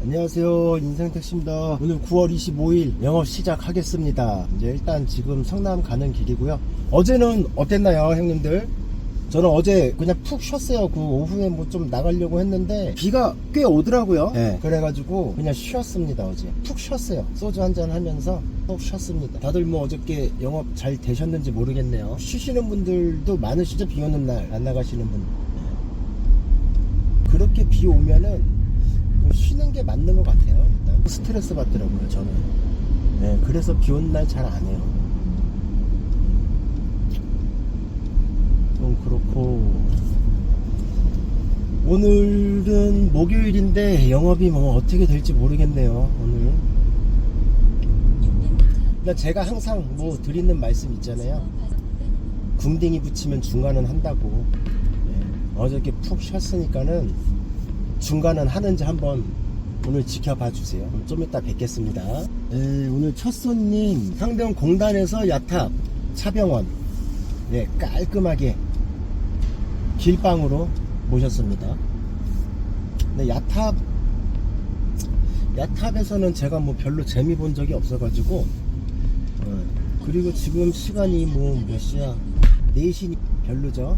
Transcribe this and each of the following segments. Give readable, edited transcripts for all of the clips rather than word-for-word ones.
안녕하세요, 인생택시입니다. 오늘 9월 25일 영업 시작하겠습니다. 이제 일단 지금 성남 가는 길이고요. 어제는 어땠나요, 형님들? 저는 어제 그냥 푹 쉬었어요. 그 오후에 뭐 좀 나가려고 했는데 비가 꽤 오더라고요. 네, 그래가지고 그냥 쉬었습니다. 어제 푹 쉬었어요. 소주 한잔 하면서 푹 쉬었습니다. 다들 뭐 어저께 영업 잘 되셨는지 모르겠네요. 쉬시는 분들도 많으시죠? 비 오는 날 안 나가시는 분. 네. 그렇게 비 오면은 쉬는 게 맞는 것 같아요. 일단 스트레스 받더라고요, 저는. 네, 그래서 비 오는 날 잘 안 해요. 좀 그렇고, 오늘은 목요일인데 영업이 뭐 어떻게 될지 모르겠네요. 오늘 그러니까 제가 항상 뭐 드리는 말씀 있잖아요. 궁딩이 붙이면 중간은 한다고. 네, 어저께 푹 쉬었으니까는 중간은 하는지 한번 오늘 지켜봐 주세요. 좀 이따 뵙겠습니다. 네, 오늘 첫 손님 상병 공단에서 야탑 차병원, 네, 깔끔하게 길방으로 모셨습니다. 네, 야탑에서는 제가 뭐 별로 재미 본 적이 없어가지고, 그리고 지금 시간이 뭐 몇 시야? 4시 별로죠?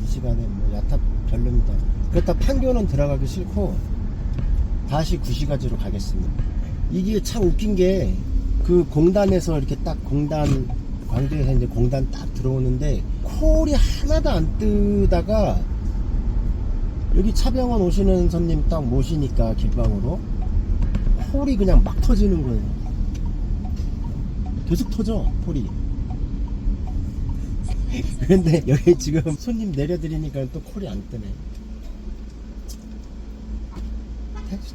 이 시간에 뭐 야탑 별로입니다. 그렇다 판교는 들어가기 싫고 다시 구시가지로 가겠습니다. 이게 참 웃긴 게 그 공단에서 이렇게 딱 공단, 광주에서 이제 공단 딱 들어오는데 콜이 하나도 안 뜨다가 여기 차병원 오시는 손님 딱 모시니까 길방으로 콜이 그냥 막 터지는 거예요. 계속 터져, 콜이. 그런데 여기 지금 손님 내려드리니까 또 콜이 안 뜨네.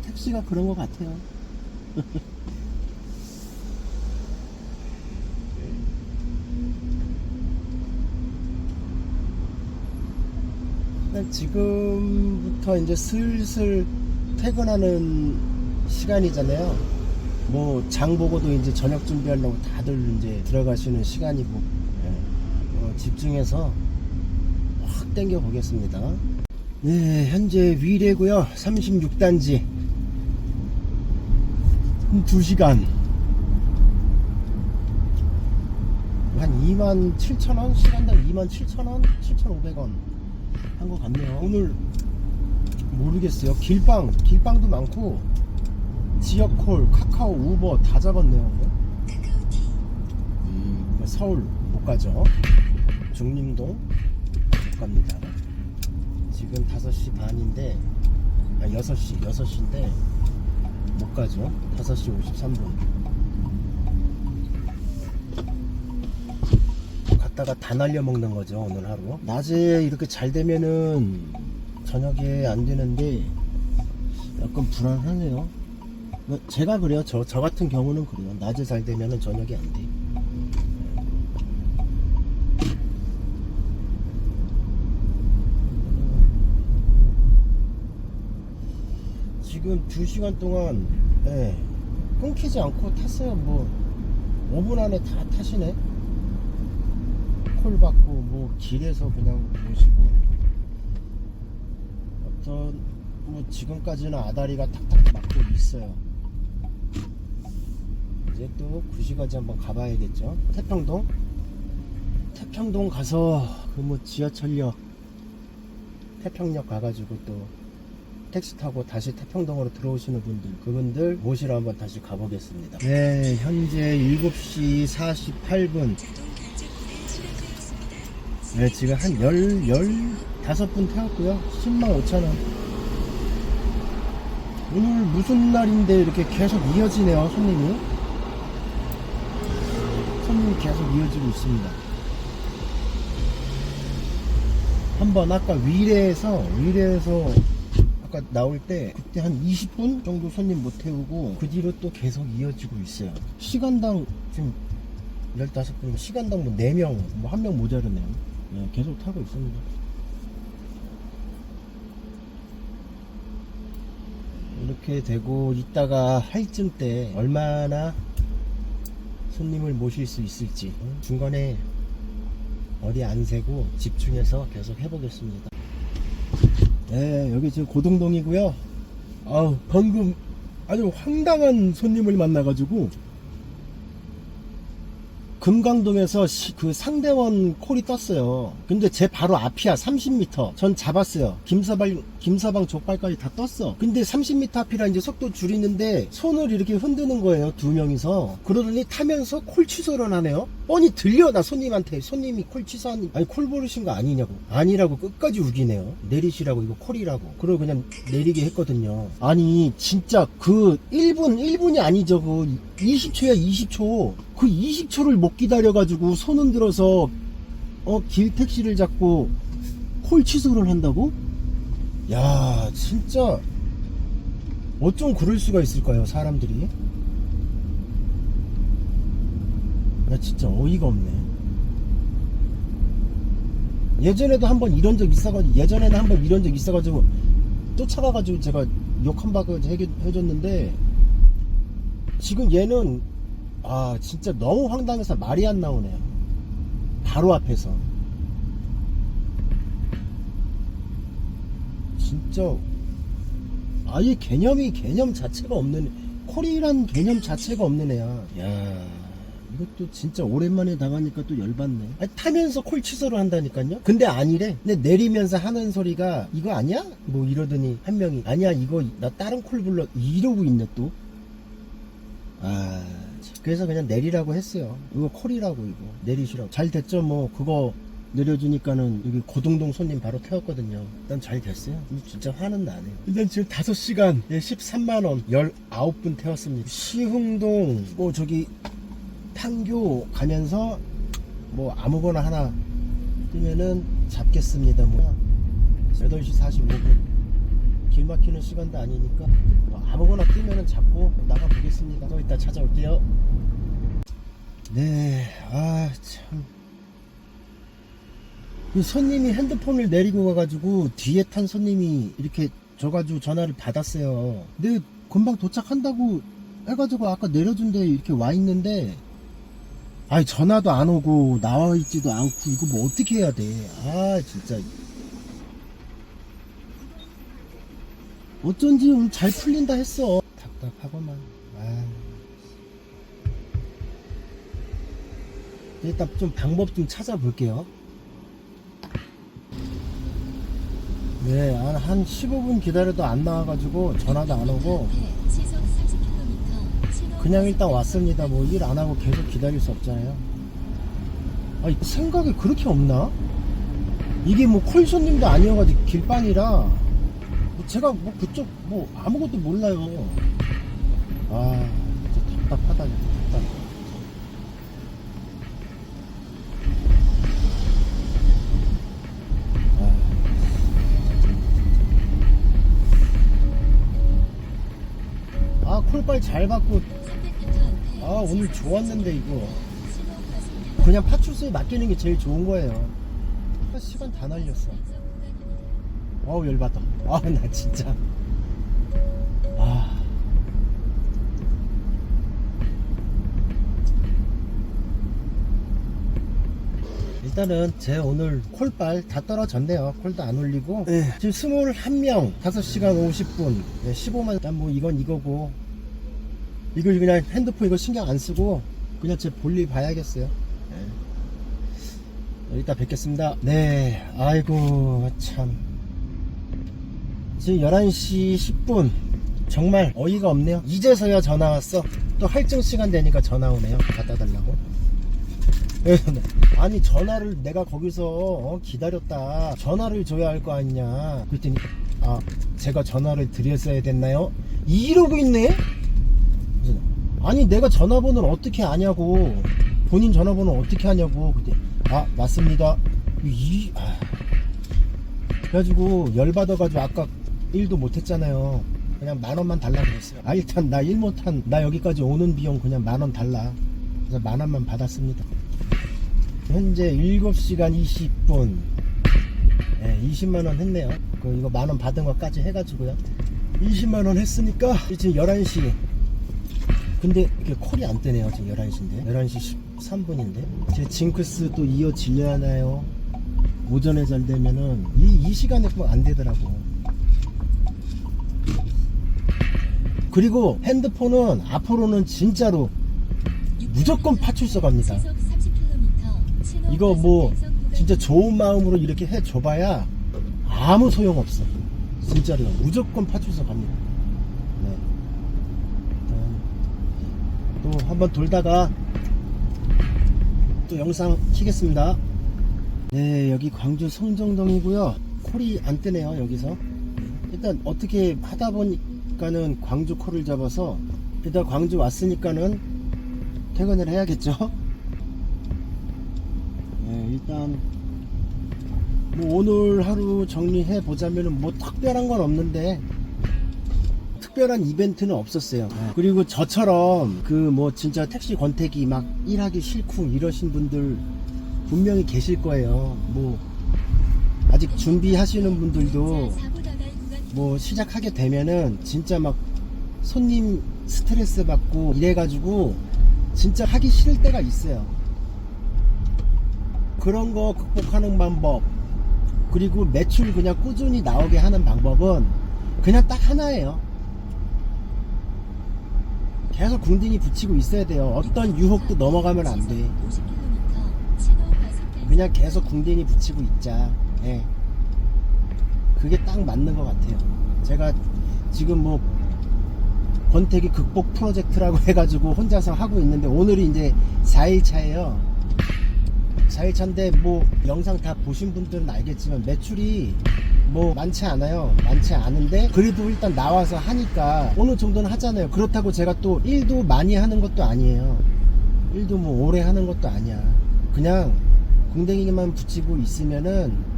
택시가 그런 것 같아요. 지금부터 이제 슬슬 퇴근하는 시간이잖아요. 뭐 장 보고도 이제 저녁 준비하려고 다들 이제 들어가시는 시간이고, 집중해서 확 당겨 보겠습니다. 네, 현재 위례고요. 36단지 2시간 한 27,000원? 시간당 27,000원? 7,500원 한 것 같네요. 오늘 모르겠어요. 길빵도 많고 지역콜, 카카오, 우버 다 잡았네요. 서울 못 가죠. 중림동 못 갑니다. 지금 5시 반인데, 6시인데 못 가죠. 5시 53분. 갔다가 다 날려 먹는 거죠, 오늘 하루. 낮에 이렇게 잘 되면은 저녁에 안 되는데 약간 불안하네요. 제가 그래요. 저 같은 경우는 그래요. 낮에 잘 되면은 저녁에 안 돼. 지금 2시간 동안 끊기지 않고 탔어요. 뭐 5분 안에 다 타시네. 콜 받고 뭐 길에서 그냥 모시고, 어떤 뭐 지금까지는 아다리가 탁탁 맞고 있어요. 이제 또 구시가지 한번 가봐야겠죠. 태평동 가서 그 뭐 지하철역 태평역 가가지고 또 택시 타고 다시 태평동으로 들어오시는 분들, 그분들 모시러 한번 다시 가보겠습니다. 네, 현재 7시 48분. 네, 지금 한 15분 태웠고요. 105,000원. 오늘 무슨 날인데 이렇게 계속 이어지네요, 손님이 계속 이어지고 있습니다. 한번 아까 위례에서 아까 나올 때 그때 한 20분 정도 손님 못 태우고 그 뒤로 또 계속 이어지고 있어요. 시간당 지금 15분, 시간당 뭐 4명, 뭐 1명 모자르네요. 네, 계속 타고 있습니다. 이렇게 되고 있다가 할증 때 얼마나 손님을 모실 수 있을지 중간에 어디 안 세고 집중해서 계속 해보겠습니다. 네, 여기 지금 고등동이고요. 방금 아주 황당한 손님을 만나가지고 금강동에서 그 상대원 콜이 떴어요. 근데 제 바로 앞이야. 30m. 전 잡았어요. 김서방 족발까지 다 떴어. 근데 30m 앞이라 이제 속도 줄이는데 손을 이렇게 흔드는 거예요. 두 명이서. 그러더니 타면서 콜 취소를 하네요. 뻔히 들려. 나 손님한테. 손님이 콜 취소하니 아니 콜 부르신 거 아니냐고. 아니라고 끝까지 우기네요. 내리시라고 이거 콜이라고. 그러고 그냥 내리게 했거든요. 아니 진짜 그 1분이 아니죠. 그 20초야 20초. 그 20초를 못 기다려가지고 손 흔들어서 길 택시를 잡고 콜 취소를 한다고? 야 진짜 어쩜 그럴 수가 있을까요 사람들이? 나 진짜 어이가 없네. 예전에는 한번 이런 적 있어가지고 쫓아가가지고 제가 욕 한 바가지 해줬는데 지금 얘는 아 진짜 너무 황당해서 말이 안 나오네요. 바로 앞에서 진짜 아예 개념 자체가 없는 콜이란 개념 자체가 없는 애야. 야 이것도 진짜 오랜만에 당하니까 또 열받네. 아니, 타면서 콜 취소를 한다니까요. 근데 아니래. 근데 내리면서 하는 소리가 이거 아니야? 뭐 이러더니 한 명이 아니야 이거 나 다른 콜 불러 이러고 있네 또. 아 그래서 그냥 내리라고 했어요. 이거 콜이라고 이거 내리시라고. 잘 됐죠. 뭐 그거 내려주니까는 여기 고등동 손님 바로 태웠거든요. 일단 잘 됐어요. 진짜 화는 나네요. 일단 지금 5시간 13만원 19분 태웠습니다. 시흥동 뭐 저기 판교 가면서 뭐 아무거나 하나 뜨면은 잡겠습니다. 뭐 8시 45분 길 막히는 시간도 아니니까 뭐 아무거나 뜨면은 잡고 나가 보겠습니다. 또 이따 찾아올게요. 네, 아 참. 이 손님이 핸드폰을 내리고 가가지고 뒤에 탄 손님이 이렇게 줘가지고 전화를 받았어요. 근데 금방 도착한다고 해가지고 아까 내려준 데 이렇게 와 있는데 아니 전화도 안 오고 나와 있지도 않고 이거 뭐 어떻게 해야 돼. 아 진짜 어쩐지 오늘 잘 풀린다 했어. 답답하고만. 아. 일단 좀 방법 좀 찾아볼게요. 네, 한 15분 기다려도 안 나와가지고 전화도 안 오고 그냥 일단 왔습니다. 뭐 일 안 하고 계속 기다릴 수 없잖아요. 아니 생각이 그렇게 없나? 이게 뭐 콜 손님도 아니어가지고 길빵이라 제가 뭐 그쪽 뭐 아무것도 몰라요. 아 진짜 답답하다 답답. 아 콜빨 잘 받고 아 오늘 좋았는데 이거 그냥 파출소에 맡기는 게 제일 좋은 거예요. 시간 다 날렸어. 어우 열받아. 아 나 진짜 아 일단은 제 오늘 콜빨 다 떨어졌네요. 콜도 안 올리고 네. 지금 21명 5시간 50분 네, 15만 일단 뭐 이건 이거고 이거 그냥 핸드폰 이거 신경 안 쓰고 그냥 제 볼일 봐야겠어요. 네. 이따 뵙겠습니다. 네 아이고 참 지금 11시 10분 정말 어이가 없네요. 이제서야 전화 왔어. 또 할증 시간 되니까 전화 오네요. 갖다 달라고. 아니 전화를 내가 거기서 기다렸다 전화를 줘야 할 거 아니냐 그랬더니 아 제가 전화를 드렸어야 됐나요? 이러고 있네. 아니 내가 전화번호를 어떻게 아냐고 본인 전화번호 어떻게 하냐고 그랬더니 아 맞습니다. 그래가지고 열받아가지고 아까 일도 못했잖아요. 그냥 10,000원만 달라 그랬어요. 아 일단 나 일 못한 나 여기까지 오는 비용 그냥 10,000원 달라. 그래서 10,000원만 받았습니다. 현재 7시간 20분 네, 20만원 했네요. 이거 10,000원 받은 것까지 해가지고요 20만원 했으니까 지금 11시 근데 이렇게 콜이 안 뜨네요. 지금 11시인데 11시 13분인데 제 징크스 또 이어지려나요? 오전에 잘 되면은 이 시간에 안 되더라고. 그리고 핸드폰은 앞으로는 진짜로 무조건 파출소 갑니다. 이거 뭐 진짜 좋은 마음으로 이렇게 해줘봐야 아무 소용없어. 진짜로 무조건 파출소 갑니다. 네. 또 한번 돌다가 또 영상 키겠습니다. 네, 여기 광주 성정동이고요. 콜이 안 뜨네요. 여기서 일단 어떻게 하다 보니까는 광주 콜을 잡아서 일단 광주 왔으니까는 퇴근을 해야겠죠. 네, 일단 뭐 오늘 하루 정리해 보자면은 뭐 특별한 건 없는데 특별한 이벤트는 없었어요. 그리고 저처럼 그 뭐 진짜 택시 권태기 막 일하기 싫고 이러신 분들 분명히 계실 거예요. 뭐 아직 준비하시는 분들도 뭐 시작하게 되면은 진짜 막 손님 스트레스 받고 이래가지고 진짜 하기 싫을 때가 있어요. 그런 거 극복하는 방법, 그리고 매출 그냥 꾸준히 나오게 하는 방법은 그냥 딱 하나예요. 계속 궁둥이 붙이고 있어야 돼요. 어떤 유혹도 넘어가면 안 돼. 그냥 계속 궁둥이 붙이고 있자. 예. 그게 딱 맞는 것 같아요. 제가 지금 뭐 권태기 극복 프로젝트라고 해가지고 혼자서 하고 있는데 오늘이 이제 4일차예요. 4일차인데 뭐 영상 다 보신 분들은 알겠지만 매출이 뭐 많지 않아요. 많지 않은데 그래도 일단 나와서 하니까 어느 정도는 하잖아요. 그렇다고 제가 또 일도 많이 하는 것도 아니에요. 일도 뭐 오래 하는 것도 아니야. 그냥 궁뎅이만 붙이고 있으면은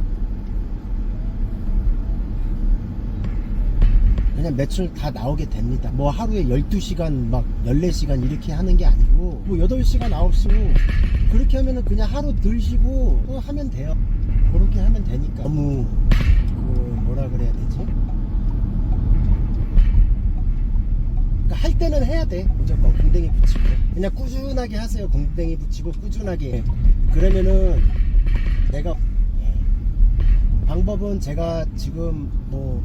그냥 매출 다 나오게 됩니다. 뭐 하루에 12시간 막 14시간 이렇게 하는 게 아니고 뭐 8시간 9시고 그렇게 하면은 그냥 하루 덜 쉬고 또 하면 돼요. 그렇게 하면 되니까 너무 뭐라 그래야 되지? 그러니까 할 때는 해야 돼. 무조건 궁뎅이 붙이고 그냥 꾸준하게 하세요. 궁뎅이 붙이고 꾸준하게. 그러면은 내가 방법은 제가 지금 뭐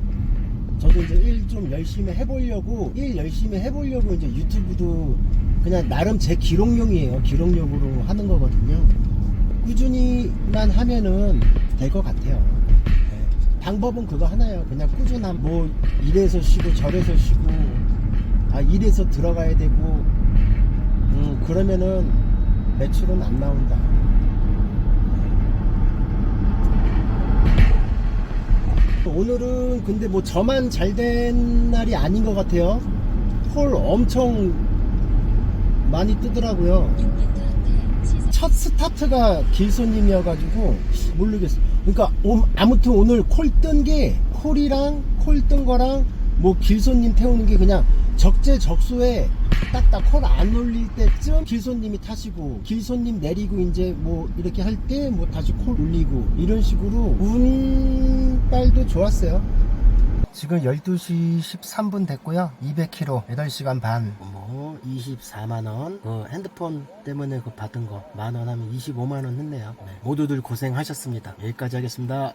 저도 이제 일 좀 열심히 해보려고 이제 유튜브도 그냥 나름 제 기록용이에요. 기록용으로 하는 거거든요. 꾸준히만 하면은 될 것 같아요. 네. 방법은 그거 하나예요. 그냥 꾸준함. 뭐 이래서 쉬고 저래서 쉬고 이래서 들어가야 되고 그러면은 매출은 안 나온다. 오늘은 근데 뭐 저만 잘 된 날이 아닌 것 같아요. 홀 엄청 많이 뜨더라고요. 첫 스타트가 길손님이어가지고 모르겠어. 그러니까 아무튼 오늘 콜 뜬 게 콜이랑 콜 뜬 거랑 뭐 길손님 태우는 게 그냥 적재적소에 딱딱 콜 안 올릴 때쯤 길손님이 타시고 길손님 내리고 이제 뭐 이렇게 할 때 뭐 다시 콜 올리고 이런 식으로 운빨도 좋았어요. 지금 12시 13분 됐고요. 200km 8시간 반. 뭐 24만원 핸드폰 때문에 받은 거 만원 하면 25만원 했네요. 네. 모두들 고생하셨습니다. 여기까지 하겠습니다.